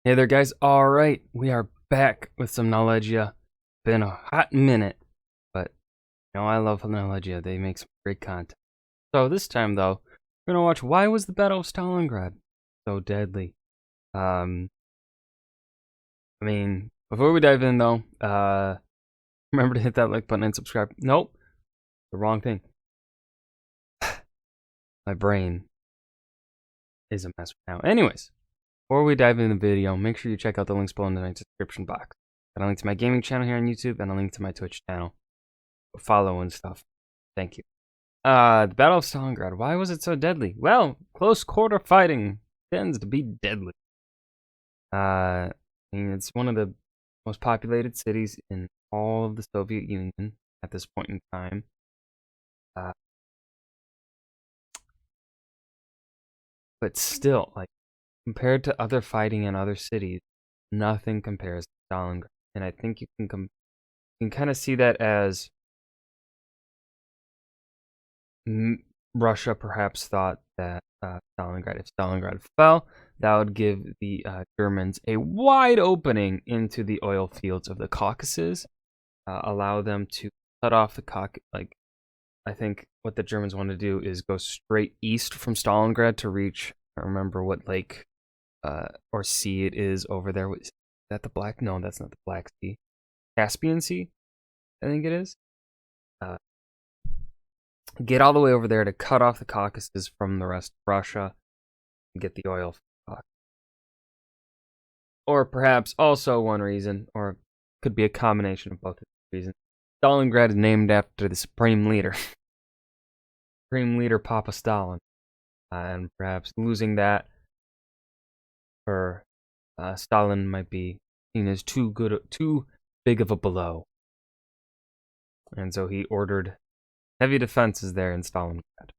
Hey there, guys. All right, we are back with some Knowledgia. Been a hot minute, but I love Knowledgia. They make some great content. So this time, though, we're gonna watch why was the Battle of Stalingrad so deadly. Before we dive in, though, remember to hit that like button and subscribe. Nope, the wrong thing. My brain is a mess right now. Anyways. Before we dive into the video, make sure you check out the links below in the description box. Got a link to my gaming channel here on YouTube and a link to my Twitch channel. Follow and stuff. Thank you. The Battle of Stalingrad. Why was it so deadly? Well, close quarter fighting tends to be deadly. It's one of the most populated cities in all of the Soviet Union at this point in time. But still, compared to other fighting in other cities, nothing compares to Stalingrad. And I think you can kind of see that as Russia perhaps thought that if Stalingrad fell, that would give the Germans a wide opening into the oil fields of the Caucasus, allow them to cut off the Caucasus. I think what the Germans want to do is go straight east from Stalingrad to reach, I don't remember what lake or sea it is over there. Is that the Black? No, that's not the Black Sea. Caspian Sea, I think it is. Get all the way over there to cut off the Caucasus from the rest of Russia and get the oil from the Caucasus. Or perhaps also one reason, or it could be a combination of both reasons. Stalingrad is named after the Supreme Leader. Supreme Leader Papa Stalin. And perhaps losing that for Stalin might be seen as too big of a blow. And so he ordered heavy defenses there in Stalingrad.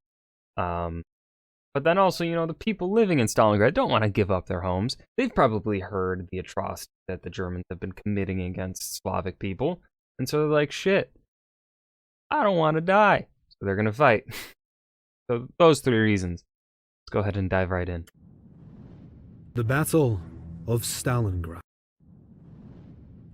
But then also, the people living in Stalingrad don't want to give up their homes. They've probably heard the atrocity that the Germans have been committing against Slavic people. And so they're like, shit, I don't want to die. So they're going to fight. So those three reasons. Let's go ahead and dive right in. The Battle of Stalingrad.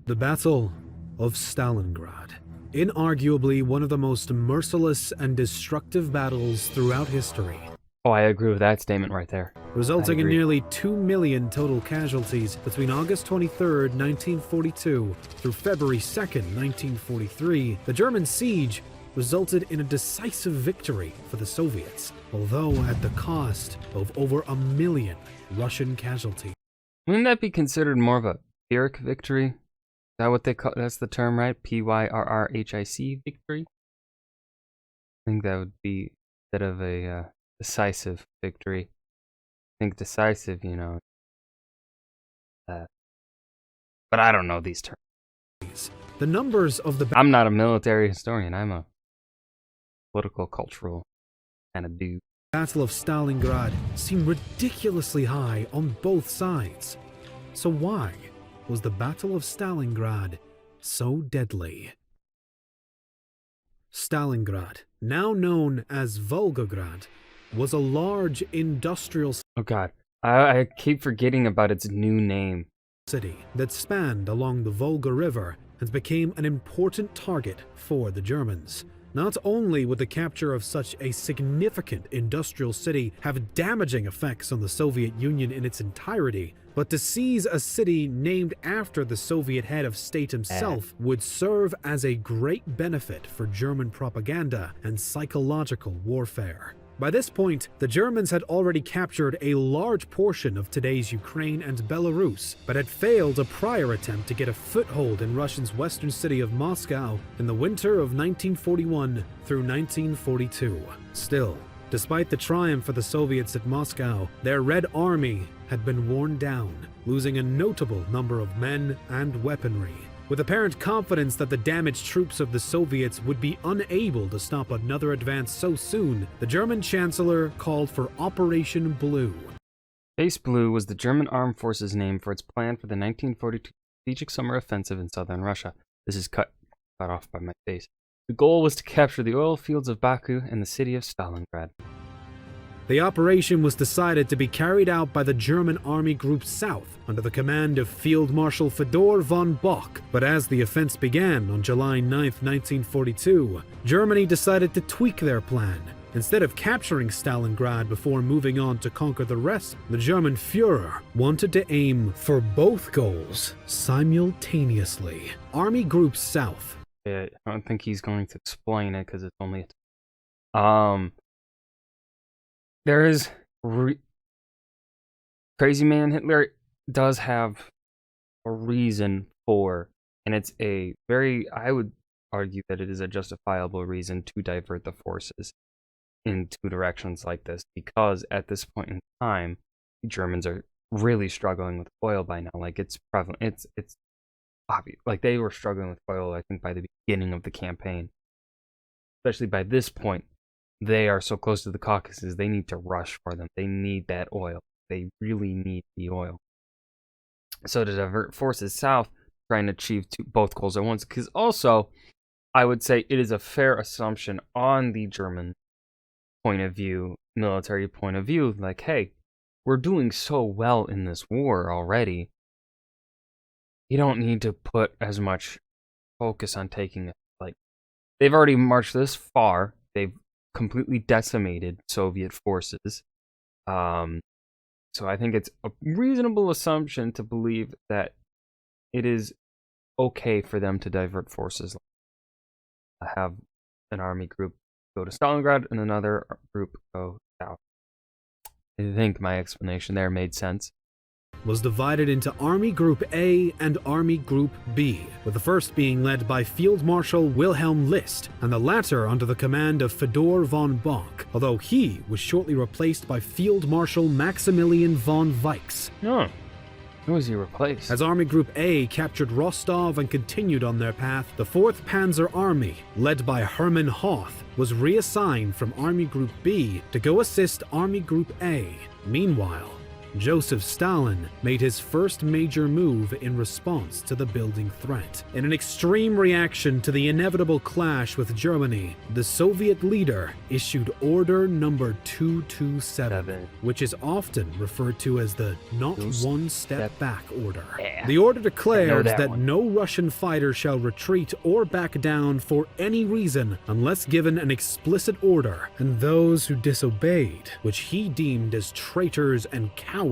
The Battle of Stalingrad. Inarguably one of the most merciless and destructive battles throughout history. Oh, I agree with that statement right there. Resulting in nearly 2 million total casualties between August 23rd, 1942 through February 2nd, 1943, the German siege resulted in a decisive victory for the Soviets, although at the cost of over 1 million Russian casualties. Wouldn't that be considered more of a Pyrrhic victory? Is that what they call? That's the term, right? Pyrrhic victory. I think that would be instead of a decisive victory. I think decisive, but I don't know these terms. The numbers of the I'm not a military historian. I'm a political, cultural kind of dude. Battle of Stalingrad seemed ridiculously high on both sides. So why was the Battle of Stalingrad so deadly? Stalingrad, now known as Volgograd, was a large industrial Oh god, I keep forgetting about its new name. City that spanned along the Volga River and became an important target for the Germans. Not only would the capture of such a significant industrial city have damaging effects on the Soviet Union in its entirety, but to seize a city named after the Soviet head of state himself would serve as a great benefit for German propaganda and psychological warfare. By this point, the Germans had already captured a large portion of today's Ukraine and Belarus, but had failed a prior attempt to get a foothold in Russia's western city of Moscow in the winter of 1941 through 1942. Still, despite the triumph for the Soviets at Moscow, their Red Army had been worn down, losing a notable number of men and weaponry. With apparent confidence that the damaged troops of the Soviets would be unable to stop another advance so soon, the German Chancellor called for Operation Blue. Base Blue was the German Armed Forces name for its plan for the 1942 strategic summer offensive in southern Russia. This is cut off by my face. The goal was to capture the oil fields of Baku and the city of Stalingrad. The operation was decided to be carried out by the German Army Group South under the command of Field Marshal Fedor von Bock, but as the offense began on July 9, 1942, Germany decided to tweak their plan. Instead of capturing Stalingrad before moving on to conquer the rest, the German Führer wanted to aim for both goals simultaneously. Army Group South. I don't think he's going to explain it because it's only there is Crazy Man Hitler does have a reason for, and it's a very, I would argue that it is a justifiable reason to divert the forces in two directions like this, because at this point in time, the Germans are really struggling with oil by now. Like, it's prevalent. It's obvious. Like, they were struggling with oil, I think, by the beginning of the campaign. Especially by this point, they are so close to the Caucasus, they need to rush for them. They need that oil. They really need the oil. So to divert forces south, trying to achieve both goals at once, because also, I would say it is a fair assumption on the German point of view, military point of view, like, hey, we're doing so well in this war already. You don't need to put as much focus on taking it. Like, they've already marched this far. They've completely decimated Soviet forces. So I think it's a reasonable assumption to believe that it is okay for them to divert forces. Have an army group go to Stalingrad and another group go south. I think my explanation there made sense. Was divided into Army Group A and Army Group B, with the first being led by Field Marshal Wilhelm List, and the latter under the command of Fedor von Bock, although he was shortly replaced by Field Marshal Maximilian von Weichs. No. Who was he replaced? As Army Group A captured Rostov and continued on their path, the 4th Panzer Army, led by Hermann Hoth, was reassigned from Army Group B to go assist Army Group A. Meanwhile, Joseph Stalin made his first major move in response to the building threat. In an extreme reaction to the inevitable clash with Germany, the Soviet leader issued Order Number 227, which is often referred to as the Not One Step Back Order. Yeah. The order declares that one. no Russian fighter shall retreat or back down for any reason unless given an explicit order, and those who disobeyed, which he deemed as traitors and cowards,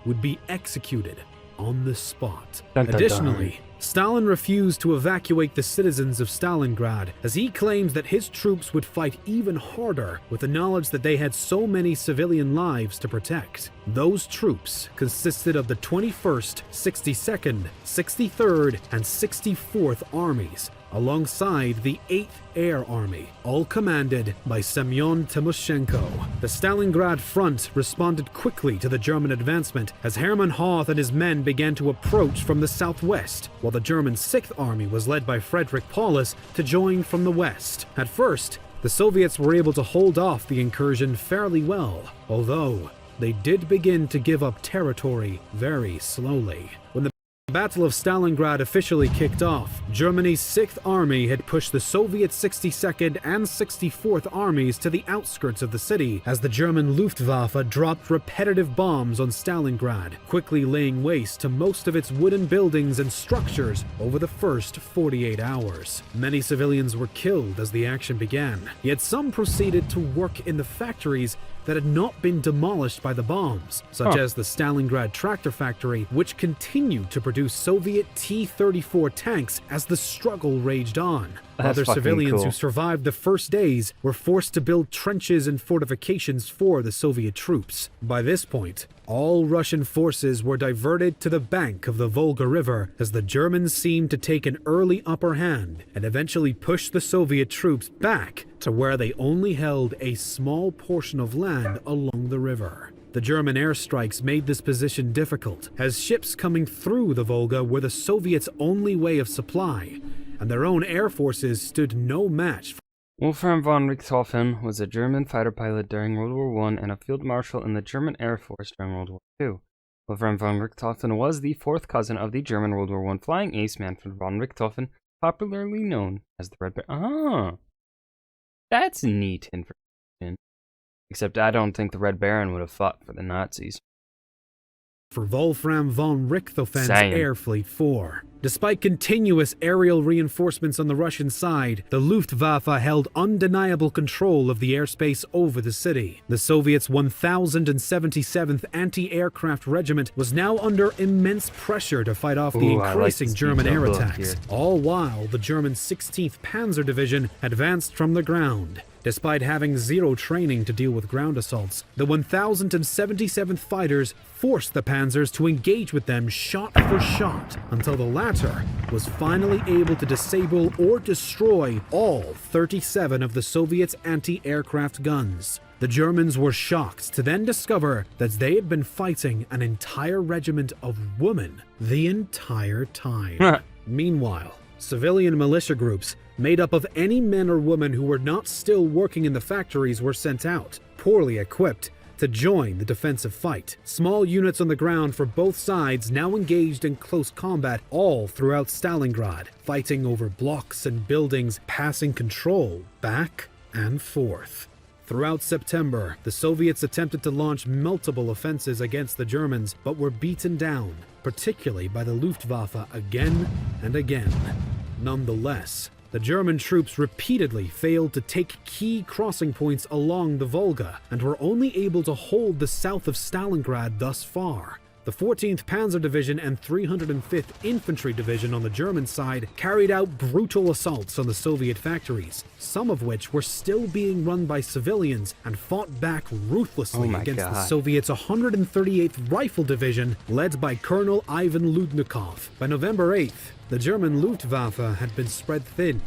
would be executed on the spot. Dun, dun, Additionally, dun. Stalin refused to evacuate the citizens of Stalingrad, as he claims that his troops would fight even harder with the knowledge that they had so many civilian lives to protect. Those troops consisted of the 21st, 62nd, 63rd, and 64th Armies, alongside the 8th Air Army, all commanded by Semyon Timoshenko. The Stalingrad front responded quickly to the German advancement as Hermann Hoth and his men began to approach from the southwest, while the German 6th Army was led by Frederick Paulus to join from the west. At first, the Soviets were able to hold off the incursion fairly well, although they did begin to give up territory very slowly. When the Battle of Stalingrad officially kicked off, Germany's 6th Army had pushed the Soviet 62nd and 64th Armies to the outskirts of the city as the German Luftwaffe dropped repetitive bombs on Stalingrad, quickly laying waste to most of its wooden buildings and structures over the first 48 hours. Many civilians were killed as the action began, yet some proceeded to work in the factories that had not been demolished by the bombs, such as the Stalingrad tractor factory, which continued to produce Soviet T-34 tanks as the struggle raged on. Other civilians who survived the first days were forced to build trenches and fortifications for the Soviet troops. By this point, all Russian forces were diverted to the bank of the Volga River as the Germans seemed to take an early upper hand and eventually push the Soviet troops back to where they only held a small portion of land along the river. The German airstrikes made this position difficult, as ships coming through the Volga were the Soviets' only way of supply, and their own air forces stood no match. Wolfram von Richthofen was a German fighter pilot during World War I and a field marshal in the German Air Force during World War II. Wolfram von Richthofen was the fourth cousin of the German World War I flying ace Manfred von Richthofen, popularly known as the Red Bear. Ah, that's neat information. Except I don't think the Red Baron would have fought for the Nazis. For Wolfram von Richthofen's Same. Air Fleet 4. Despite continuous aerial reinforcements on the Russian side, the Luftwaffe held undeniable control of the airspace over the city. The Soviets' 1077th Anti-Aircraft Regiment was now under immense pressure to fight off the increasing German air attacks, all while the German 16th Panzer Division advanced from the ground. Despite having zero training to deal with ground assaults, the 1077th fighters forced the panzers to engage with them shot for shot, until the latter was finally able to disable or destroy all 37 of the Soviets' anti-aircraft guns. The Germans were shocked to then discover that they had been fighting an entire regiment of women the entire time. Meanwhile, civilian militia groups made up of any men or women who were not still working in the factories were sent out, poorly equipped, to join the defensive fight. Small units on the ground for both sides now engaged in close combat all throughout Stalingrad, fighting over blocks and buildings, passing control back and forth. Throughout September, the Soviets attempted to launch multiple offensives against the Germans, but were beaten down, particularly by the Luftwaffe again and again. Nonetheless, the German troops repeatedly failed to take key crossing points along the Volga and were only able to hold the south of Stalingrad thus far. The 14th Panzer Division and 305th Infantry Division on the German side carried out brutal assaults on the Soviet factories, some of which were still being run by civilians, and fought back ruthlessly against the Soviets' 138th Rifle Division, led by Colonel Ivan Ludnikov. By November 8th, the German Luftwaffe had been spread thin,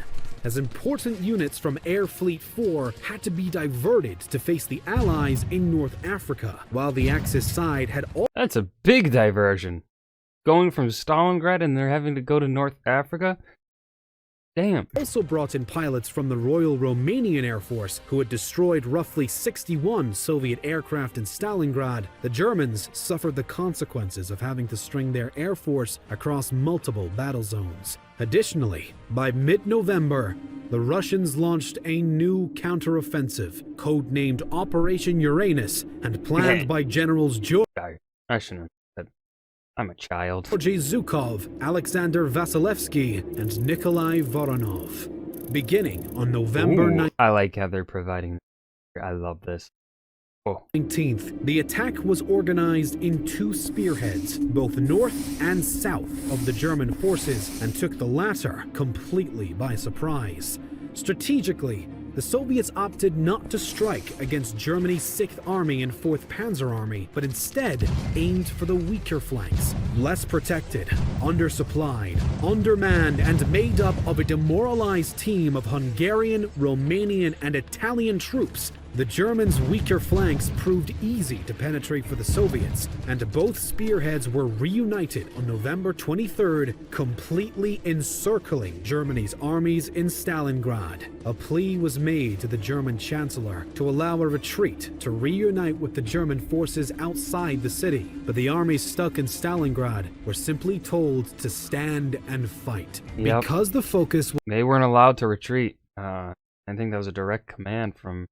as important units from Air Fleet 4 had to be diverted to face the Allies in North Africa, while the Axis side had That's a big diversion. Going from Stalingrad and they're having to go to North Africa? Damn. also brought in pilots from the Royal Romanian Air Force, who had destroyed roughly 61 Soviet aircraft in Stalingrad. The Germans suffered the consequences of having to string their air force across multiple battle zones. Additionally, by mid-November, the Russians launched a new counteroffensive, codenamed Operation Uranus, and planned by Generals I shouldn't have said. I'm a child. Georgy Zhukov, Alexander Vasilevsky, and Nikolai Voronov. Beginning on November 9th. I like how they're providing. I love this. 19th, the attack was organized in two spearheads, both north and south of the German forces, and took the latter completely by surprise. Strategically, the Soviets opted not to strike against Germany's 6th Army and 4th Panzer Army, but instead aimed for the weaker flanks. Less protected, undersupplied, undermanned, and made up of a demoralized team of Hungarian, Romanian, and Italian troops, the Germans' weaker flanks proved easy to penetrate for the Soviets, and both spearheads were reunited on November 23rd, completely encircling Germany's armies in Stalingrad. A plea was made to the German Chancellor to allow a retreat to reunite with the German forces outside the city, but the armies stuck in Stalingrad were simply told to stand and fight. Yep. Because the focus They weren't allowed to retreat. I think that was a direct command from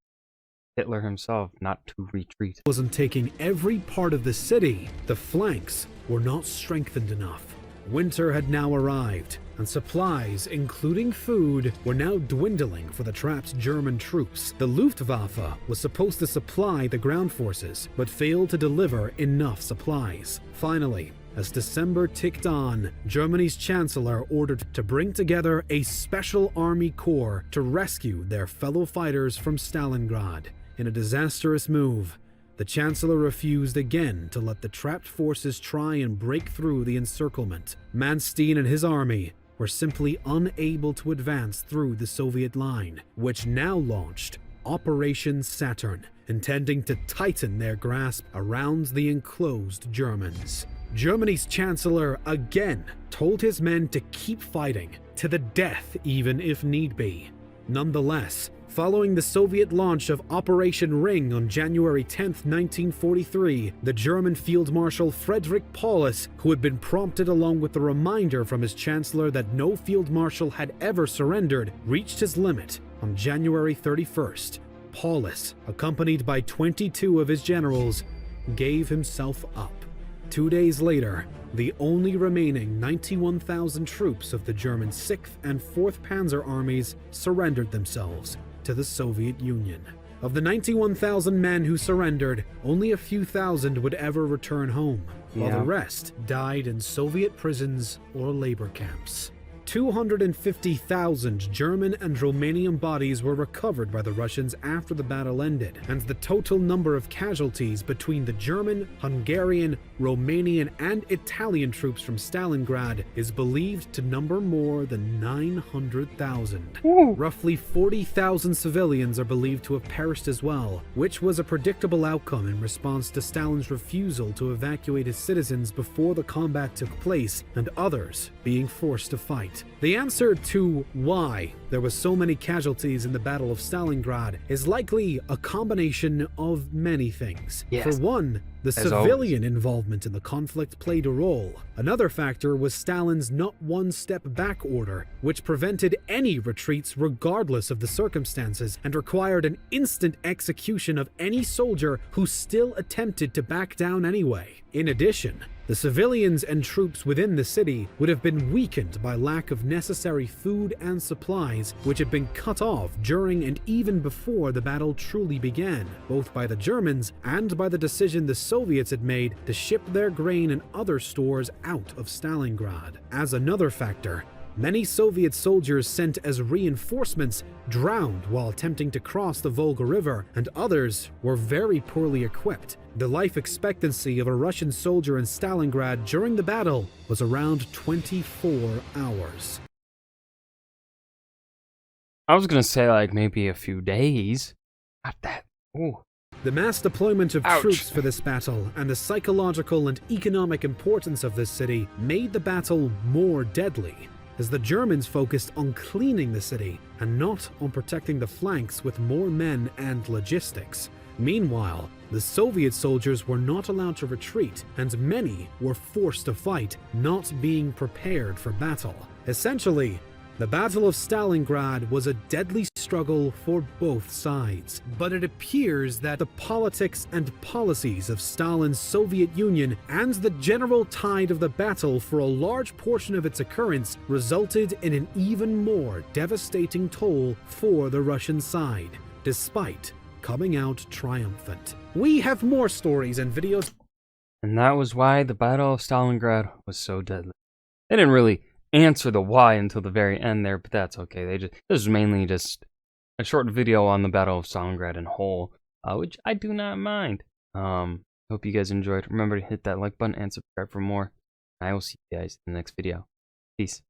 Hitler himself not to retreat. wasn't taking every part of the city, the flanks were not strengthened enough. Winter had now arrived, and supplies, including food, were now dwindling for the trapped German troops. The Luftwaffe was supposed to supply the ground forces, but failed to deliver enough supplies. Finally, as December ticked on, Germany's chancellor ordered to bring together a special army corps to rescue their fellow fighters from Stalingrad. In a disastrous move, the chancellor refused again to let the trapped forces try and break through the encirclement. Manstein and his army were simply unable to advance through the Soviet line, which now launched Operation Saturn, intending to tighten their grasp around the enclosed Germans. Germany's chancellor again told his men to keep fighting, to the death even if need be. Nonetheless, following the Soviet launch of Operation Ring on January 10, 1943, the German Field Marshal Friedrich Paulus, who had been prompted along with the reminder from his chancellor that no field marshal had ever surrendered, reached his limit on January 31st. Paulus, accompanied by 22 of his generals, gave himself up. 2 days later, the only remaining 91,000 troops of the German 6th and 4th Panzer armies surrendered themselves to the Soviet Union. Of the 91,000 men who surrendered, only a few thousand would ever return home, while the rest died in Soviet prisons or labor camps. 250,000 German and Romanian bodies were recovered by the Russians after the battle ended, and the total number of casualties between the German, Hungarian, Romanian, and Italian troops from Stalingrad is believed to number more than 900,000. Roughly 40,000 civilians are believed to have perished as well, which was a predictable outcome in response to Stalin's refusal to evacuate his citizens before the combat took place, and others being forced to fight. The answer to why there were so many casualties in the Battle of Stalingrad is likely a combination of many things. Yes. For one, the civilian involvement in the conflict played a role. Another factor was Stalin's not one step back order, which prevented any retreats regardless of the circumstances and required an instant execution of any soldier who still attempted to back down anyway. In addition, the civilians and troops within the city would have been weakened by lack of necessary food and supplies, which had been cut off during and even before the battle truly began, both by the Germans and by the decision the Soviets had made to ship their grain and other stores out of Stalingrad. As another factor, many Soviet soldiers sent as reinforcements drowned while attempting to cross the Volga River, and others were very poorly equipped. The life expectancy of a Russian soldier in Stalingrad during the battle was around 24 hours. I was gonna say like maybe a few days. Not that. Ooh. The mass deployment of Ouch. troops for this battle and the psychological and economic importance of this city made the battle more deadly, as the Germans focused on cleaning the city and not on protecting the flanks with more men and logistics. Meanwhile, the Soviet soldiers were not allowed to retreat, and many were forced to fight, not being prepared for battle. Essentially, the Battle of Stalingrad was a deadly struggle for both sides, but it appears that the politics and policies of Stalin's Soviet Union and the general tide of the battle for a large portion of its occurrence resulted in an even more devastating toll for the Russian side, despite coming out triumphant. We have more stories and videos. And that was why the Battle of Stalingrad was so deadly. They didn't really answer the why until the very end there, but that's okay. This is mainly just a short video on the Battle of Stalingrad in whole, which I do not mind. Hope you guys enjoyed. Remember to hit that like button and subscribe for more. I will see you guys in the next video. Peace.